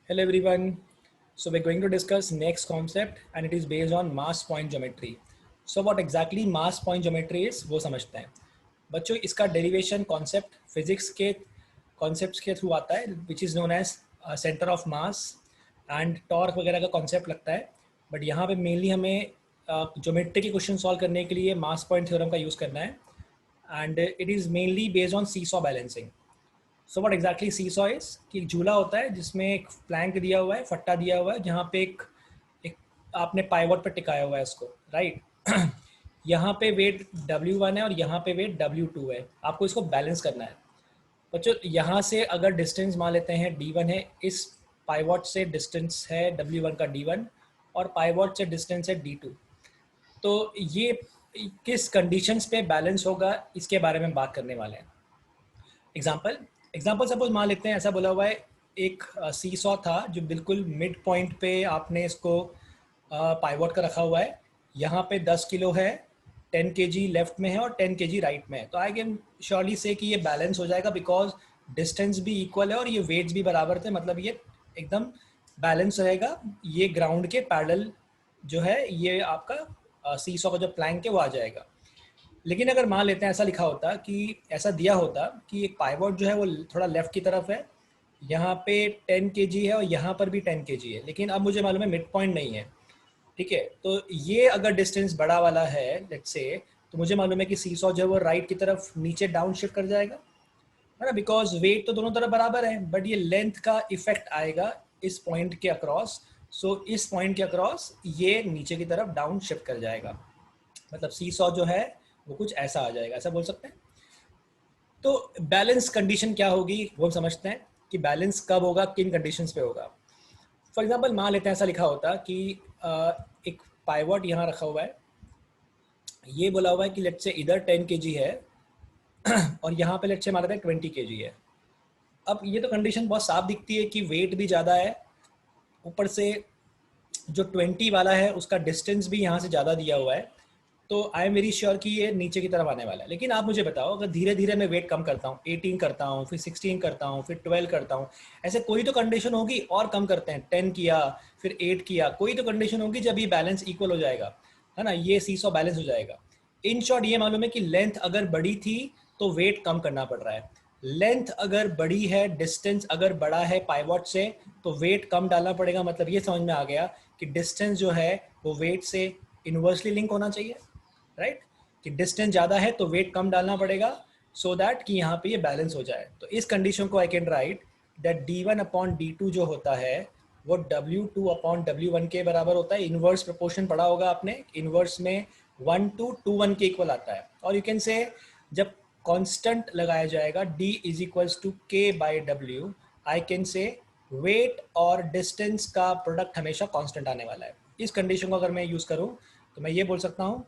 Hello everyone. So we're going to discuss next concept and it is based on mass point geometry. So what exactly mass point geometry is वो समझते हैं. बच्चों इसका derivation concept physics के concepts के through आता है which is known as centre of mass and torque वगैरह का कॉन्सेप्ट लगता है. बट यहाँ पे मेनली हमें ज्योमेट्री के क्वेश्चन सॉल्व करने के लिए मास पॉइंट थ्योरम का यूज़ करना है and it is mainly based on seesaw balancing. So what exactly seesaw is कि एक झूला होता है जिसमें एक प्लैंक दिया हुआ है, फट्टा दिया हुआ है, जहाँ पे एक आपने पाइवॉट पे टिकाया हुआ है उसको, राइट. यहाँ पे वेट W1 है और यहाँ पे वेट W2 है. आपको इसको बैलेंस करना है. बच्चों यहाँ से अगर डिस्टेंस मान लेते हैं D1 है, इस पाइवॉट से डिस्टेंस है W1 का D1 और पाइवॉट से डिस्टेंस है D2. तो ये किस कंडीशंस पे बैलेंस होगा इसके बारे में बात करने वाले हैं. एग्जाम्पल एग्जाम्पल सपोज मान लेते हैं, ऐसा बोला हुआ है एक सी सॉ था जो बिल्कुल मिड पॉइंट पे आपने इसको पाइवॉट का रखा हुआ है. यहाँ पे 10 किलो है, 10 kg लेफ्ट में है और 10 kg राइट में है. तो आई कैन श्योरली से कि ये बैलेंस हो जाएगा बिकॉज डिस्टेंस भी इक्वल है और ये वेट्स भी बराबर थे. मतलब ये एकदम बैलेंस रहेगा. ये ग्राउंड के पैरेलल जो है ये आपका सी सॉ का जो प्लैंक है वो आ जाएगा. लेकिन अगर मान लेते हैं ऐसा लिखा होता कि ऐसा दिया होता कि एक पाइवॉट जो है वो थोड़ा लेफ्ट की तरफ है, यहाँ पे 10 kg है और यहाँ पर भी 10 kg है, लेकिन अब मुझे मालूम है मिड पॉइंट नहीं है. ठीक है, तो ये अगर डिस्टेंस बड़ा वाला है लेट्स से, तो मुझे मालूम है कि सी सॉ जो है वो राइट की तरफ नीचे डाउन शिफ्ट कर जाएगा, है ना, बिकॉज वेट तो दोनों तरफ बराबर है बट ये लेंथ का इफेक्ट आएगा इस पॉइंट के अक्रॉस. सो इस पॉइंट के अक्रॉस ये नीचे की तरफ डाउन शिफ्ट कर जाएगा. मतलब सी सॉ जो है वो कुछ ऐसा आ जाएगा, ऐसा बोल सकते हैं. तो बैलेंस कंडीशन क्या होगी वो हम समझते हैं कि बैलेंस कब होगा, किन कंडीशंस पे होगा. फॉर एग्जांपल मान लेते हैं ऐसा लिखा होता कि एक पाइवॉट यहाँ रखा हुआ है, ये बोला हुआ है कि लेट्स से इधर 10 kg है और यहाँ पे लेट्स से मान लेते हैं 20 kg है. अब ये तो कंडीशन बहुत साफ दिखती है कि वेट भी ज़्यादा है, ऊपर से जो 20 वाला है उसका डिस्टेंस भी यहाँ से ज़्यादा दिया हुआ है. तो आई एम वेरी श्योर कि ये नीचे की तरफ आने वाला है. लेकिन आप मुझे बताओ, अगर धीरे धीरे मैं वेट कम करता हूँ, 18 करता हूँ, फिर 16 करता हूँ, फिर 12 करता हूँ, ऐसे कोई तो कंडीशन होगी. और कम करते हैं, 10 किया, फिर 8 किया, कोई तो कंडीशन होगी जब ये बैलेंस इक्वल हो जाएगा, है ना, ये सीसॉ बैलेंस हो जाएगा. इन शॉर्ट ये मालूम है कि लेंथ अगर बड़ी थी तो वेट कम करना पड़ रहा है. लेंथ अगर बड़ी है, डिस्टेंस अगर बड़ा है पाइवॉट से, तो वेट कम डालना पड़ेगा. मतलब ये समझ में आ गया कि डिस्टेंस जो है वो वेट से इन्वर्सली लिंक होना चाहिए, राइट. कि डिस्टेंस ज़्यादा है तो वेट कम डालना पड़ेगा सो दैट कि यहाँ पे ये बैलेंस हो जाए. तो इस कंडीशन को I can write that D1 upon D2 जो होता है वो W2 अपॉन W1 के बराबर होता है. इन्वर्स प्रोपोर्शन पढ़ा होगा आपने, इन्वर्स में 1:1 के इक्वल आता है. और यू कैन से जब कांस्टेंट लगाया जाएगा D is equals to K by W, I can say weight और डिस्टेंस का प्रोडक्ट हमेशा कांस्टेंट आने वाला है. इस कंडीशन को अगर मैं यूज़ करूँ तो मैं ये बोल सकता हूँ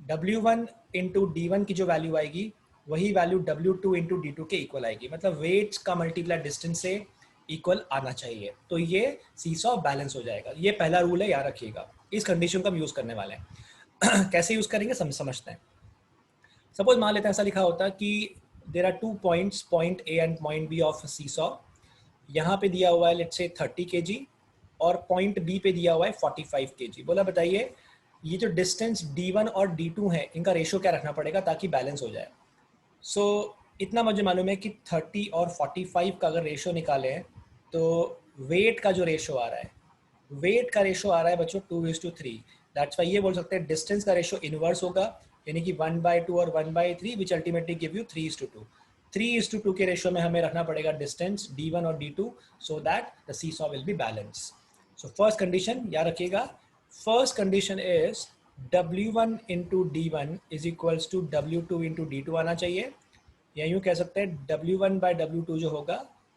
W1 इंटू D1 की जो वैल्यू आएगी वही वैल्यू W2 इंटू D2 के इक्वल आएगी. मतलब वेट्स का मल्टीप्लाई डिस्टेंस से इक्वल आना चाहिए. तो ये सीसॉ बैलेंस हो जाएगा. ये पहला रूल है, याद रखिएगा. इस कंडीशन को हम यूज़ करने वाले हैं. कैसे यूज़ करेंगे समझते हैं. सपोज मान लेते हैं ऐसा लिखा होता कि there are 2 points, point A and point B of seesaw. यहाँ पे दिया हुआ है लेट्स से 30 kg और पॉइंट B पे दिया हुआ है 45 kg. बोला बताइए ये जो डिस्टेंस D1 और D2 है इनका रेशियो क्या रखना पड़ेगा ताकि बैलेंस हो जाए. सो इतना मुझे मालूम है कि 30 और 45 का अगर रेशियो निकालें तो वेट का जो रेशियो आ रहा है, वेट का रेशियो आ रहा है बच्चों 2:3. दैट्स वाई ये बोल सकते हैं डिस्टेंस का रेशियो इनवर्स होगा, यानी कि 1/2 और 1/3 विच अल्टीमेटली गिव यू 3:2. 3:2 के रेशियो में हमें रखना पड़ेगा डिस्टेंस D1 और D2 so that the seesaw will be balance. So first condition याद रखिएगा. First condition is W1 into D1 is equals to W2 into D2 आना चाहिए. या यूँ कह सकते हैं W1 बाई W2 जो होगा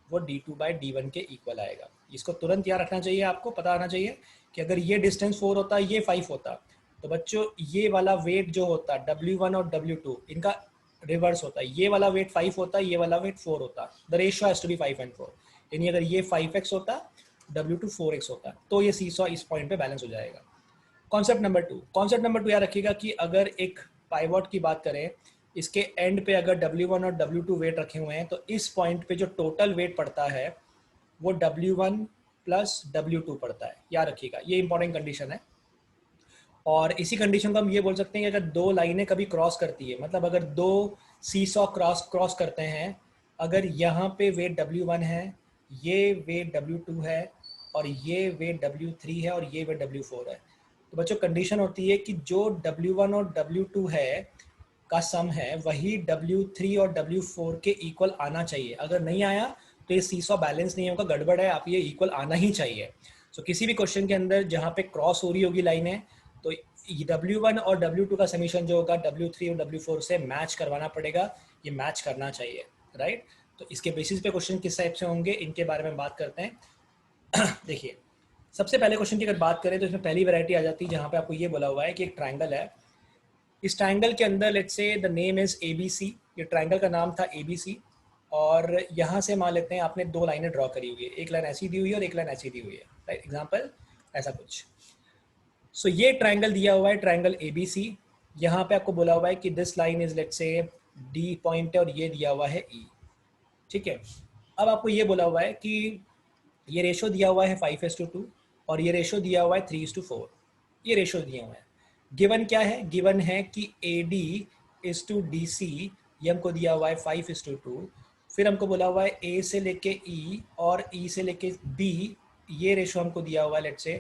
वो D2 बाई D1 के इक्वल आएगा. इसको तुरंत याद रखना चाहिए, आपको पता आना चाहिए कि अगर ये डिस्टेंस 4 होता, ये 5 होता, तो बच्चों ये वाला वेट जो होता W1 और W2 इनका रिवर्स होता है. ये वाला वेट 5 होता, ये वाला वेट 4 होता. The ratio has to be 5 and 4. यानी अगर ये 5x होता, W2 4x होता, तो ये सीसॉ इस पॉइंट पे बैलेंस हो जाएगा. कॉन्सेप्ट नंबर 2 याद रखिएगा कि अगर एक पाइवॉट की बात करें, इसके एंड पे अगर W1 और W2 वेट रखे हुए हैं तो इस पॉइंट पे जो टोटल वेट पड़ता है वो W1 प्लस W2 पड़ता है, याद रखिएगा, ये इंपॉर्टेंट कंडीशन है। और इसी कंडीशन को हम ये बोल सकते हैं कि अगर दो लाइनें कभी क्रॉस करती है, मतलब अगर दो सीसॉ क्रॉस करते हैं, अगर यहाँ पे वेट W1 है, ये वेट W2 है, और ये वेट W3 है, और ये वेट W4 है, तो बच्चों कंडीशन होती है कि जो W1 और W2 है का सम है वही W3 और W4 के इक्वल आना चाहिए। अगर नहीं आया तो ये सीसॉ बैलेंस नहीं होगा, गड़बड़ है, आप ये इक्वल आना ही चाहिए। किसी भी क्वेश्चन के अंदर जहाँ पे क्रॉस हो रही होगी लाइनें, तो W1 और W2 का समीशन जो होगा W3 और W4 से मैच करवाना पड़ेगा, ये मैच करना चाहिए, राइट। तो इसके बेसिस पे क्वेश्चन किस टाइप से होंगे इनके बारे में बात करते हैं। देखिए, सबसे पहले क्वेश्चन की अगर बात करें तो इसमें पहली वैरायटी आ जाती है जहाँ पे आपको ये बोला हुआ है कि एक ट्राइंगल है, इस ट्राइंगल के अंदर let's say the name is ABC, ये ट्राइंगल का नाम था ABC, और यहाँ से मान लेते हैं आपने दो लाइनें ड्रॉ करी हुई है, एक लाइन ऐसी दी हुई है और एक लाइन ऐसी दी हुई है, राइट, एग्जाम्पल ऐसा कुछ। ये ट्राइंगल दिया हुआ है, ट्राइंगल ABC, यहाँ पे आपको बोला हुआ है कि दिस लाइन इज लेट्स से D पॉइंट है और ये दिया हुआ है E, ठीक है। अब आपको ये बोला हुआ है कि ये रेशो दिया हुआ है 5:2 और ये रेशो दिया हुआ है 3:4, ये रेशो दिए हुए हैं। गिवन क्या है, गिवन है कि AD:DC, ये हमको दिया हुआ है 5:2, फिर हमको बोला हुआ है A से लेके E और E से लेके B, ये रेशो हमको दिया हुआ है लेट्स से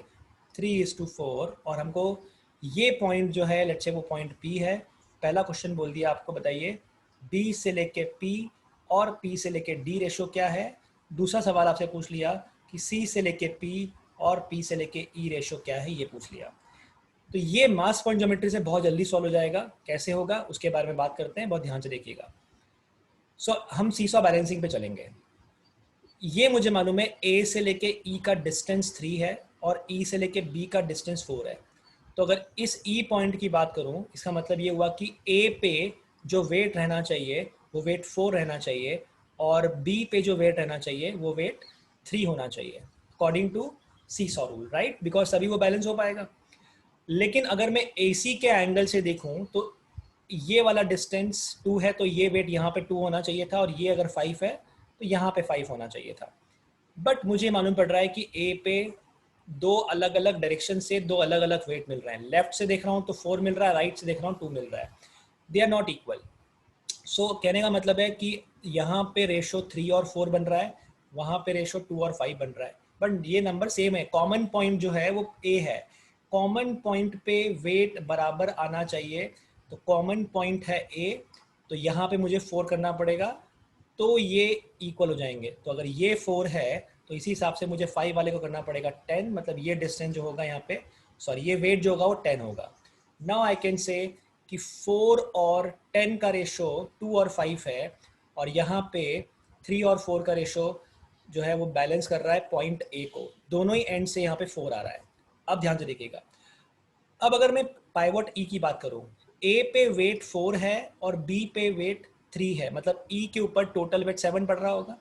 3:4, और हमको ये पॉइंट जो है लेट्स से वो पॉइंट P है। पहला क्वेश्चन बोल दिया आपको, बताइए B से लेके P और P से लेके D रेशो क्या है। दूसरा सवाल आपसे पूछ लिया कि C से लेके P और P से लेके E रेशो क्या है, ये पूछ लिया। तो ये मास पॉइंट ज्योमेट्री से बहुत जल्दी सॉल्व हो जाएगा, कैसे होगा उसके बारे में बात करते हैं, बहुत ध्यान से देखिएगा। हम सीसॉ बैलेंसिंग पे चलेंगे। ये मुझे मालूम है A से लेके E का डिस्टेंस 3 है और E से लेके B का डिस्टेंस 4 है। तो अगर इस E पॉइंट की बात करूं, इसका मतलब ये हुआ कि A पे जो वेट रहना चाहिए वो वेट 4 रहना चाहिए, और B पे जो वेट रहना चाहिए वो वेट 3 होना चाहिए, according to seesaw rule, right, because तभी वो बैलेंस हो पाएगा। लेकिन अगर मैं AC के एंगल से देखूं तो ये वाला डिस्टेंस 2 है, तो ये वेट यहाँ पे 2 होना चाहिए था, और ये अगर 5 है तो यहाँ पे 5 होना चाहिए था। बट मुझे मालूम पड़ रहा है कि A पे दो अलग अलग डायरेक्शन से दो अलग अलग वेट मिल रहे हैं। लेफ्ट से देख रहा हूँ तो 4 मिल रहा है, राइट से देख रहा हूँ 2 मिल रहा है, दे आर नॉट इक्वल। कहने का मतलब है कि यहाँ पे रेशो 3 और 4 बन रहा है, वहाँ पे रेशो 2 और 5 बन रहा है, बट ये नंबर सेम है। कॉमन पॉइंट जो है वो A है, कॉमन पॉइंट पे वेट बराबर आना चाहिए, तो कॉमन पॉइंट है A, तो यहाँ पे मुझे 4 करना पड़ेगा, तो ये इक्वल हो जाएंगे। तो अगर ये 4 है तो इसी हिसाब से मुझे 5 वाले को करना पड़ेगा 10, मतलब ये डिस्टेंस जो होगा यहाँ पे, सॉरी ये वेट जो होगा वो 10 होगा। नाउ आई कैन से कि 4 और 10 का रेशो 2 और 5 है, और यहाँ पे 3 और 4 का रेशो जो है वो बैलेंस कर रहा है पॉइंट A को, दोनों ही एंड से यहाँ पे 4 आ रहा है। अब ध्यान से देखिएगा, अब अगर मैं पाइवट E की बात करूं, A पे वेट 4 है और B पे वेट 3 है, मतलब E के ऊपर टोटल वेट 7 पड़ रहा होगा।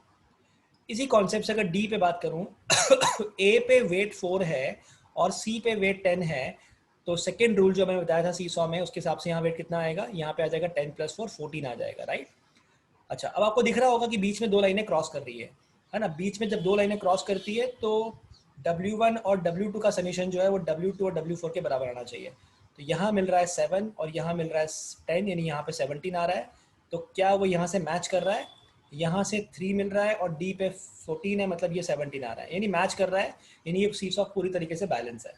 इसी कॉन्सेप्ट से अगर D पे बात करूं, A पे वेट 4 है और C पे वेट 10 है, तो सेकेंड रूल जो मैंने बताया था सीसॉ में, उसके हिसाब से यहाँ वेट कितना आएगा, यहाँ पे आ जाएगा 10 + 4 14 आ जाएगा, राइट। अच्छा, अब आपको दिख रहा होगा कि बीच में दो लाइनें क्रॉस कर रही है ना। बीच में जब दो लाइनें क्रॉस करती है तो W1 और W2 का समीशन जो है वो W2 और W4 के बराबर आना चाहिए। तो यहाँ मिल रहा है 7 और यहाँ मिल रहा है 10, यानी यहाँ पे 17 आ रहा है। तो क्या वो यहाँ से मैच कर रहा है, यहाँ से 3 मिल रहा है और D पे 14 है, मतलब ये 17 आ रहा है, यानी मैच कर रहा है, यानी ये सीसॉ पूरी तरीके से बैलेंस है,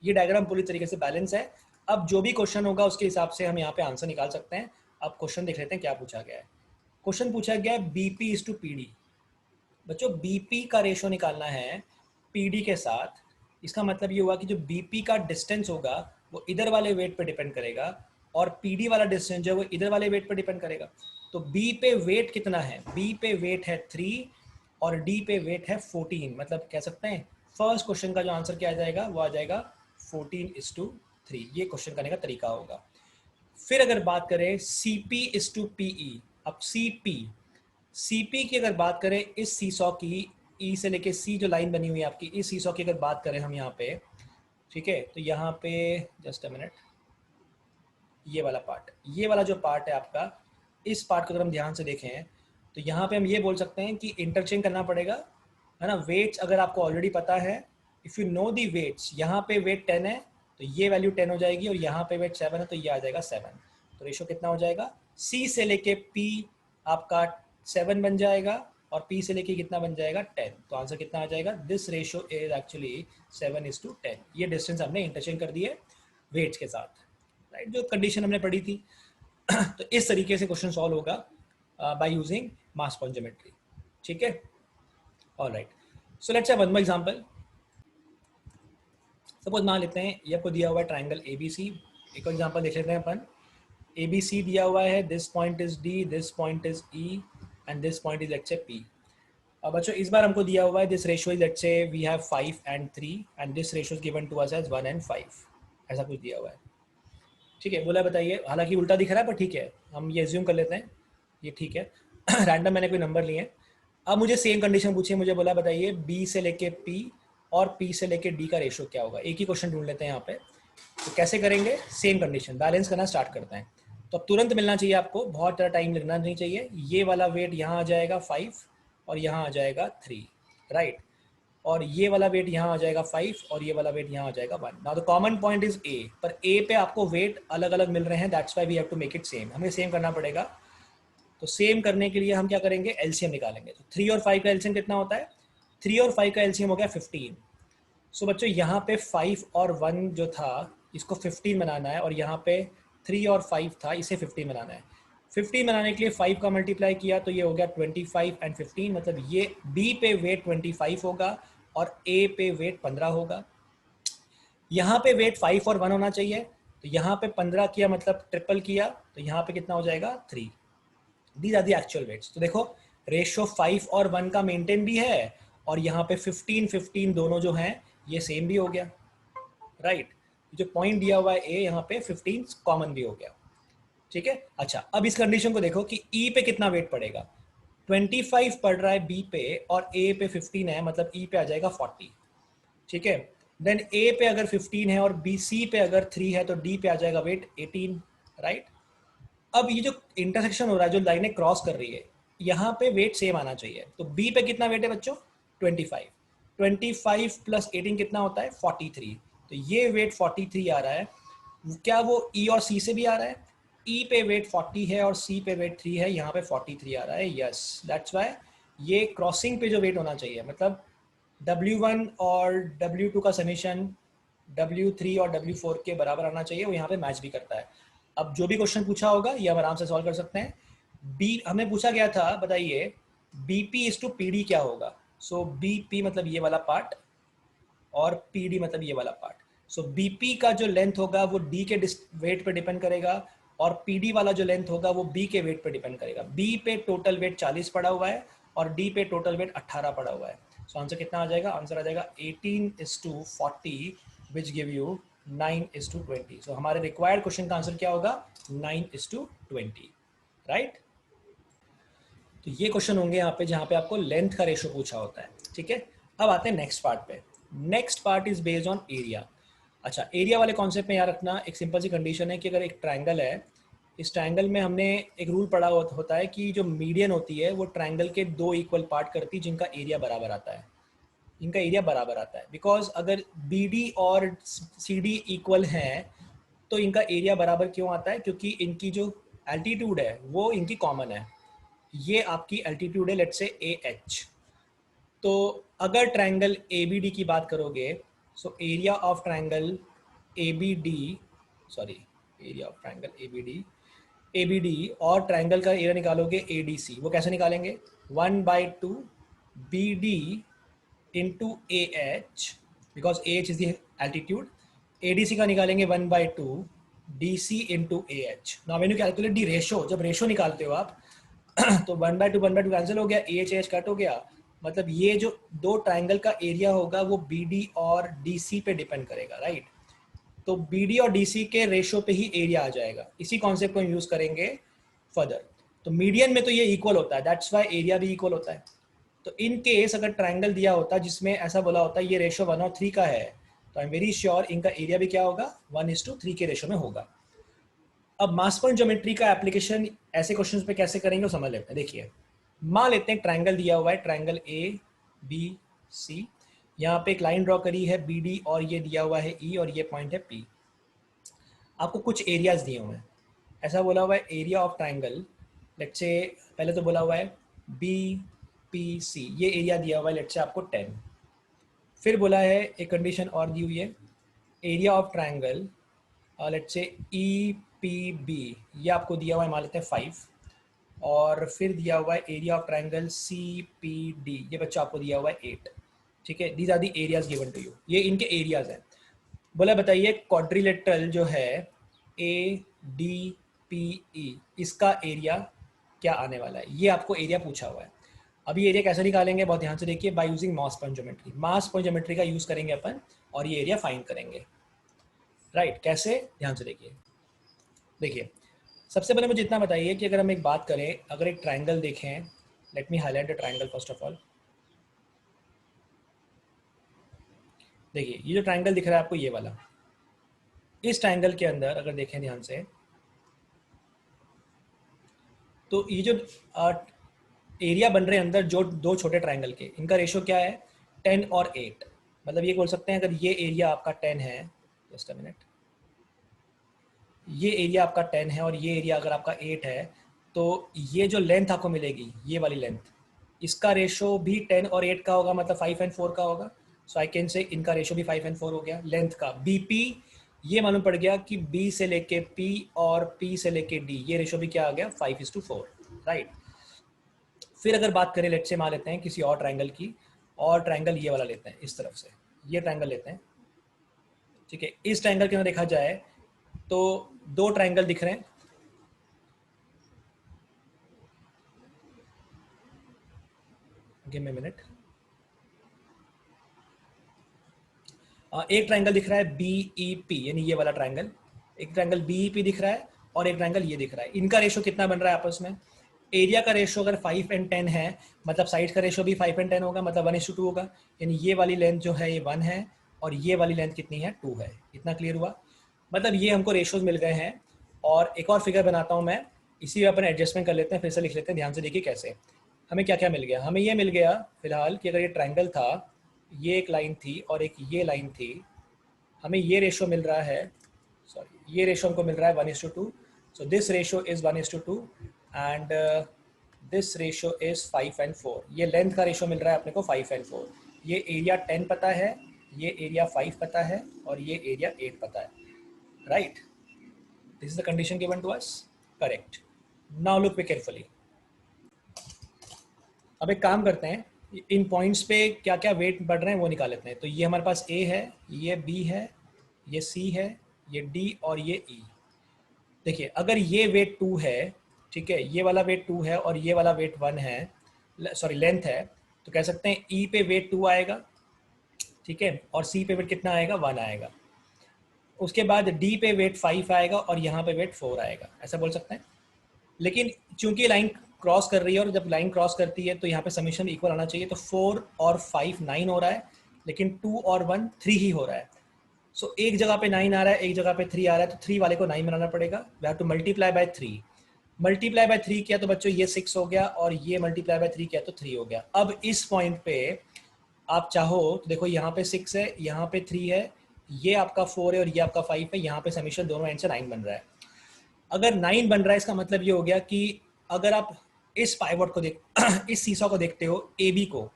ये डायग्राम पूरी तरीके से बैलेंस है। अब जो भी क्वेश्चन होगा उसके हिसाब से हम यहाँ पे आंसर निकाल सकते हैं। अब क्वेश्चन देख लेते हैं क्या पूछा गया है। क्वेश्चन पूछा गया है BP:PD। बच्चों बीपी का रेशो निकालना है पीडी के साथ। इसका मतलब ये हुआ कि जो बीपी का डिस्टेंस होगा वो इधर वाले वेट पे डिपेंड करेगा, और पीडी वाला डिस्टेंस जो है वो इधर वाले वेट पे डिपेंड करेगा। तो बी पे वेट कितना है, बी पे वेट है 3 और डी पे वेट है 14, मतलब कह सकते हैं फर्स्ट क्वेश्चन का जो आंसर क्या आ जाएगा वो आ जाएगा 14:3। ये क्वेश्चन करने का तरीका होगा। फिर अगर बात करें CP:PE, अब CP की अगर बात करें इस सीसॉ की, ई से लेके सी जो लाइन बनी हुई है आपकी, इस सीसॉ की अगर बात करें हम यहाँ पे, ठीक है, तो यहाँ पे जस्ट अ मिनट, ये वाला पार्ट, ये वाला जो पार्ट है आपका, इस पार्ट को अगर हम ध्यान से देखें तो यहाँ पे हम ये बोल सकते हैं कि इंटरचेंज करना पड़ेगा, है ना। वेट्स अगर आपको ऑलरेडी पता है, if you know the weights, यहाँ पे वेट 10 है तो ये वैल्यू 10 हो जाएगी, और यहाँ पे वेट 7 है तो ये आ जाएगा 7। तो रेशो कितना हो जाएगा, सी से लेके पी आपका 7 बन जाएगा, और पी से लेके कितना बन जाएगा 10। तो आंसर कितना आ जाएगा, दिस रेशो इज एक्चुअली 7:10। ये डिस्टेंस हमने इंटरचेंज कर दी है वेट्स के साथ, राइट, जो कंडीशन हमने पढ़ी थी। तो इस तरीके से क्वेश्चन सॉल्व होगा by using mass point geometry, ठीक है। Alright, so let's have one more example. Suppose मान लेते हैं ये आपको दिया हुआ है ट्राइंगल ABC। एक और एग्जांपल देख लेते हैं अपन। ABC दिया हुआ है, this point is D, this point is E and this point is let's से P। अब बच्चों इस बार हमको दिया हुआ है this ratio is let's say we have 5 and 3 and this ratio is given to us as 1 and 5, ऐसा कुछ दिया हुआ है, ठीक है। बोला बताइए, हालांकि उल्टा दिख रहा है पर ठीक है, हम ये एज्यूम कर लेते हैं ये ठीक है। रैंडम मैंने कोई नंबर लिए। अब मुझे सेम कंडीशन पूछिए, मुझे बोला बताइए B से लेके P और P से लेके D का रेशियो क्या होगा। एक ही क्वेश्चन ढूंढ लेते हैं यहाँ पे। तो कैसे करेंगे, सेम कंडीशन बैलेंस करना स्टार्ट करते हैं। तो अब तुरंत मिलना चाहिए आपको, बहुत ज़्यादा टाइम लगना नहीं चाहिए। ये वाला वेट यहाँ आ जाएगा 5 और यहाँ आ जाएगा 3, राइट। और ये वाला वेट यहाँ आ जाएगा 5 और ये वाला वेट यहाँ आ जाएगा 1। Now the common point is A, पर A पे आपको वेट अलग अलग मिल रहे हैं, that's why we have to make it same. हमें सेम करना पड़ेगा। तो सेम करने के लिए हम क्या करेंगे, एलसीएम निकालेंगे। तो 3 और 5 का एलसीएम कितना होता है, 3 और 5 का एलसीएम हो गया 15। सो बच्चों यहाँ पे 5 और 1 जो था इसको 15 बनाना है, और यहाँ पे 3 और 5 था इसे 15 बनाना है। 15 बनाने के लिए 5 का मल्टीप्लाई किया तो ये हो गया 25 एंड 15, मतलब ये B पे वेट 25 होगा और A पे वेट 15 होगा। यहाँ पे वेट 5 और 1 होना चाहिए, तो यहाँ पे 15 किया मतलब ट्रिपल किया, तो यहाँ पे कितना हो जाएगा 3। These are the actual weights. तो देखो रेशियो 5 और 1 का मेंटेन भी है, और यहाँ पे 15 दोनों जो हैं ये सेम भी हो गया, राइट। जो पॉइंट दिया हुआ है A, यहाँ पे 15 कॉमन भी हो गया, ठीक है। अच्छा, अब इस कंडीशन को देखो कि E पे कितना वेट पड़ेगा। 25 पड़ रहा है B पे और A पे 15 है, मतलब E पे आ जाएगा 40, ठीक है। देन A पे अगर 15 है और C पे अगर 3 है तो D पे आ जाएगा वेट 18, राइट। अब ये जो इंटरसेक्शन हो रहा है, जो लाइनें क्रॉस कर रही है, यहाँ पे वेट सेम आना चाहिए। तो B पे कितना वेट है बच्चों, 25। 25 प्लस 18 कितना होता है 43। तो ये वेट 43 आ रहा है। क्या वो E और C से भी आ रहा है, E पे वेट 40 है और C पे वेट 3 है, यहाँ पे 43 आ रहा है। यस, दैट्स वाई ये क्रॉसिंग पे जो वेट होना चाहिए, मतलब W1 और W2 का समीशन W3 और W4 के बराबर आना चाहिए, वो यहाँ पे मैच भी करता है। अब जो भी क्वेश्चन पूछा होगा ये हम आराम से सॉल्व कर सकते हैं। बी हमें पूछा गया था, बताइए BP इज टू PD क्या होगा। सो BP मतलब ये वाला पार्ट और PD मतलब ये वाला पार्ट। सो BP का जो लेंथ होगा वो D के वेट पे डिपेंड करेगा, और PD वाला जो लेंथ होगा वो B के वेट पे डिपेंड करेगा। B पे टोटल वेट 40 पड़ा हुआ है और D पे टोटल वेट 18 पड़ा हुआ है। सो आंसर कितना आ जाएगा, आंसर आ जाएगा 18:40 विच गिव यू 9:20। सो हमारे रिक्वायर्ड क्वेश्चन का आंसर क्या होगा, 9:20, राइट। तो ये क्वेश्चन होंगे यहाँ पे जहाँ पे आपको लेंथ का रेशो पूछा होता है, ठीक है। अब आते हैं नेक्स्ट पार्ट पे। Next part is based on area. अच्छा, एरिया वाले कॉन्सेप्ट में याद रखना, एक सिंपल सी कंडीशन है कि अगर एक ट्रायंगल है, इस ट्रायंगल में हमने एक रूल पढ़ा होता है कि जो मीडियन होती है वो ट्रायंगल के 2 इक्वल पार्ट करती है जिनका एरिया बराबर आता है। इनका एरिया बराबर आता है बिकॉज अगर BD और CD इक्वल हैं तो इनका एरिया बराबर क्यों आता है, क्योंकि इनकी जो एल्टीट्यूड है वो इनकी कॉमन है। ये आपकी एल्टीट्यूड है लेट्स से AH। तो अगर ट्रायंगल ABD की बात करोगे, so area of triangle ABD, sorry, area of triangle ABD और ट्रायंगल का एरिया निकालोगे ADC, वो कैसे निकालेंगे, 1/2 BD into AH, because AH is the altitude. ADC का निकालेंगे 1/2 DC into AH। Now when you calculate the ratio, जब ratio निकालते हो आप तो 1/2 कैंसिल हो गया, AH कट हो गया, मतलब ये जो दो ट्राइंगल का एरिया होगा वो BD और DC पे डिपेंड करेगा, राइट। तो BD और DC के रेशो पे ही एरिया आ जाएगा। इसी कॉन्सेप्ट को हम यूज करेंगे फर्दर। तो मीडियन में तो ये इक्वल होता है, दैट्स वाई एरिया भी इक्वल होता है। तो इन केस अगर ट्राइंगल दिया होता जिसमें ऐसा बोला होता ये रेशो 1 और 3 का है, तो आई एम वेरी श्योर इनका एरिया भी क्या होगा, 1:3 के रेशो में होगा। अब मास पॉइंट ज्योमेट्री का एप्लीकेशन ऐसे क्वेश्चंस पे कैसे करेंगे वो समझ लेते हैं। देखिए, मान लेते हैं ट्रायंगल दिया हुआ है, ट्रायंगल A B सी। यहाँ पे एक लाइन ड्रॉ करी है बी डी और ये दिया हुआ है ई और ये पॉइंट है पी। आपको कुछ एरियाज दिए हुए हैं, ऐसा बोला हुआ है area of triangle, let's say पहले तो बोला हुआ है बी पी सी, ये एरिया दिया हुआ है लेट्स से आपको 10। फिर बोला है एक कंडीशन और दी हुई है area of triangle let's say E P B, ये आपको दिया हुआ है मान लेते हैं 5। और फिर दिया हुआ है area of triangle C P D, ये बच्चा आपको दिया हुआ है 8। ठीक है, these are the areas given to you, ये इनके एरियाज हैं। बोला बताइए क्वाड्रिलेटरल जो है ए डी पी ई, इसका एरिया क्या आने वाला है, ये आपको एरिया पूछा हुआ है। अभी एरिया कैसे निकालेंगे, बहुत ध्यान से देखिए, by using mass point geometry. Mass point geometry का यूज करेंगे अपन और ये एरिया फाइंड करेंगे। राइट, कैसे, ध्यान से देखिए। देखिए सबसे पहले मुझे इतना बताइए कि अगर हम एक बात करें, अगर एक ट्राइंगल देखें, let me highlight the triangle first of all. देखिए ये जो ट्राइंगल दिख रहा है आपको ये वाला, इस ट्राइंगल के अंदर अगर देखें ध्यान से, तो ये जो एरिया बन रहे हैं अंदर जो दो छोटे ट्राइंगल के, इनका रेशो क्या है 10 और 8। मतलब ये बोल सकते हैं अगर ये एरिया आपका 10 है, जस्ट अ मिनट, ये एरिया आपका 10 है और ये एरिया अगर आपका 8 है, तो ये जो लेंथ आपको मिलेगी ये वाली लेंथ, इसका रेशो भी 10 और 8 का होगा, मतलब 5 एंड 4 का होगा। सो आई कैन से इनका रेशो भी 5 एंड 4 हो गया लेंथ का। बीपी ये मालूम पड़ गया कि बी से लेके पी और पी से लेके डी, ये रेशो भी क्या आ गया 5:4। राइट, फिर अगर बात करें लेट से मान लेते हैं किसी और ट्राइंगल की, और ट्राइंगल ये वाला लेते हैं, इस तरफ से ये ट्राइंगल लेते हैं। ठीक है, इस ट्राइंगल के अंदर देखा जाए तो दो ट्राइंगल दिख रहे हैं, गिव मी मिनट। एक ट्राइंगल दिख रहा है बी ई पी, यानी ये वाला ट्राइंगल, एक ट्राइंगल बी ई पी दिख रहा है और एक ट्राइंगल ये दिख रहा है। इनका रेशो कितना बन रहा है आपस में, एरिया का रेशो अगर 5 एंड 10 है, मतलब साइड का रेशो भी 5 एंड 10 होगा, मतलब 1:2 होगा। यानी ये वाली लेंथ जो है ये 1 है और ये वाली लेंथ कितनी है 2 है। इतना क्लियर हुआ, मतलब ये हमको रेशोज मिल गए हैं। और एक और फिगर बनाता हूँ मैं, इसी में अपन एडजस्टमेंट कर लेते हैं, फिर से लिख लेते हैं, ध्यान से देखिए कैसे। हमें क्या क्या मिल गया, हमें ये मिल गया फिलहाल कि अगर ये ट्राइंगल था, ये एक लाइन थी और एक ये लाइन थी, हमें ये रेशो मिल रहा है, सॉरी ये रेशो हमको मिल रहा है 1:2। So this ratio is 1:2 and this ratio is 5 and 4। ये लेंथ का रेशो मिल रहा है अपने को 5 एंड 4। ये एरिया 10 पता है, ये एरिया 5 पता है और ये एरिया 8 पता है। Right, this is the condition given to us, correct. Now look very carefully. अब एक काम करते हैं, इन पॉइंट्स पे क्या क्या वेट बढ़ रहे हैं वो निकाल लेते हैं। तो ये हमारे पास ए है, ये बी है, ये सी है, ये डी और ये ई। देखिए अगर ये वेट 2 है, ठीक है, ये वाला वेट 2 है और ये वाला वेट 1 है, सॉरी लेंथ है, तो कह सकते हैं ई पे वेट 2 आएगा, ठीक है, और सी पे वेट कितना आएगा 1 आएगा। उसके बाद डी पे वेट 5 आएगा और यहाँ पे वेट 4 आएगा, ऐसा बोल सकते हैं। लेकिन चूंकि लाइन क्रॉस कर रही है और जब लाइन क्रॉस करती है तो यहाँ पे समीशन इक्वल आना चाहिए, तो 4 और 5 9 हो रहा है, लेकिन 2 और 1 3 ही हो रहा है। सो एक जगह पे 9 आ रहा है, एक जगह पे 3 आ रहा है, तो 3 वाले को 9 बनाना पड़ेगा। We have to multiply by 3। Multiply by 3 किया तो बच्चों ये 6 हो गया और ये मल्टीप्लाई बाय 3 किया तो 3 हो गया। अब इस पॉइंट पे आप चाहो तो देखो यहाँ पे 6 है, यहाँ पे 3 है, ये आपका 4 है और ये आपका 5 है, यहाँ पे समीशन दोनों एंड से 9 बन रहा है। अगर 9 बन रहा है इसका मतलब ये हो गया कि अगर आप इस पाइवट को देख इस सीसॉ को देखते हो, ए बी को,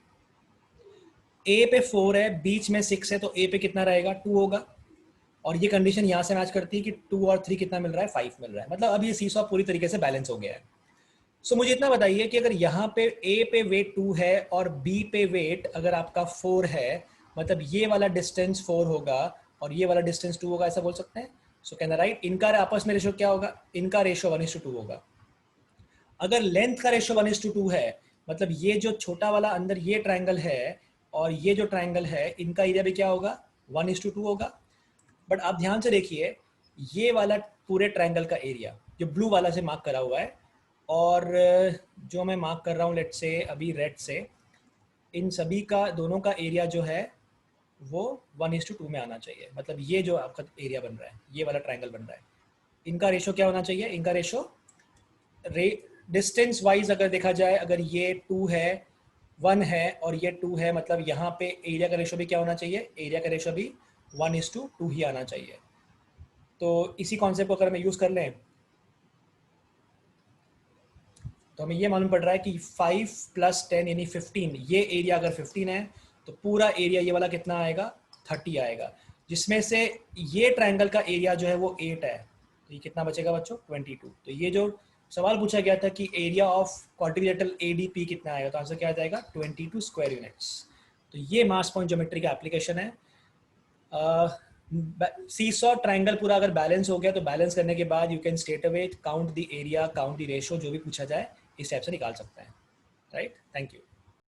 ए पे 4 है, बीच में 6 है, तो ए पे कितना रहेगा 2 होगा। और ये कंडीशन यहाँ से मैच करती है कि 2 और 3 कितना मिल रहा है 5 मिल रहा है, मतलब अब ये सीसॉ पूरी तरीके से बैलेंस हो गया है। सो मुझे इतना बताइए कि अगर यहाँ पे ए पे वेट 2 है और बी पे वेट अगर आपका 4 है, मतलब ये वाला डिस्टेंस 4 होगा और ये वाला डिस्टेंस 2 होगा, ऐसा बोल सकते हैं। सो कहना राइट, इनका आपस में रेशो क्या होगा, इनका रेशो 1:2 होगा। अगर लेंथ का रेशो 1:2 है, मतलब ये जो छोटा वाला अंदर ये ट्राइंगल है और ये जो ट्राइंगल है, इनका एरिया भी क्या होगा 1:2 होगा। बट आप ध्यान से देखिए, ये वाला पूरे ट्राइंगल का एरिया जो ब्लू वाला से मार्क करा हुआ है और जो मैं मार्क कर रहा हूँ लेट से अभी रेड से, इन सभी का दोनों का एरिया जो है वो 1:2 में आना चाहिए। मतलब ये जो आपका एरिया बन रहा है, ये वाला ट्राइंगल बन रहा है, इनका रेशो क्या होना चाहिए, इनका रेशो डिस्टेंस वाइज अगर देखा जाए, अगर ये 2 है 1 है और ये 2 है, मतलब यहाँ पे एरिया का रेशो भी क्या होना चाहिए, एरिया का रेशो भी 1:2 ही आना चाहिए। तो इसी कॉन्सेप्ट को अगर हमें यूज़ कर लें तो हमें ये मालूम पड़ रहा है कि 5 + 10 यानी 15, ये एरिया अगर 15 है तो पूरा एरिया ये वाला कितना आएगा, 30 आएगा, जिसमें से ये ट्रायंगल का एरिया जो है वो 8 है, तो ये कितना बचेगा बच्चों, 22। तो ये जो सवाल पूछा गया था कि एरिया ऑफ क्वाड्रिलेटरल एडीपी कितना आएगा, तो आंसर क्या आ जाएगा, 22 स्क्वायर यूनिट्स। तो ये मास पॉइंट ज्योमेट्री का एप्लीकेशन है। सीसॉ ट्रायंगल पूरा अगर बैलेंस हो गया तो बैलेंस करने के बाद you can straight away count the area, count the ratio, जो भी पूछा जाए इस टाइप से निकाल सकते हैं। Right, thank you.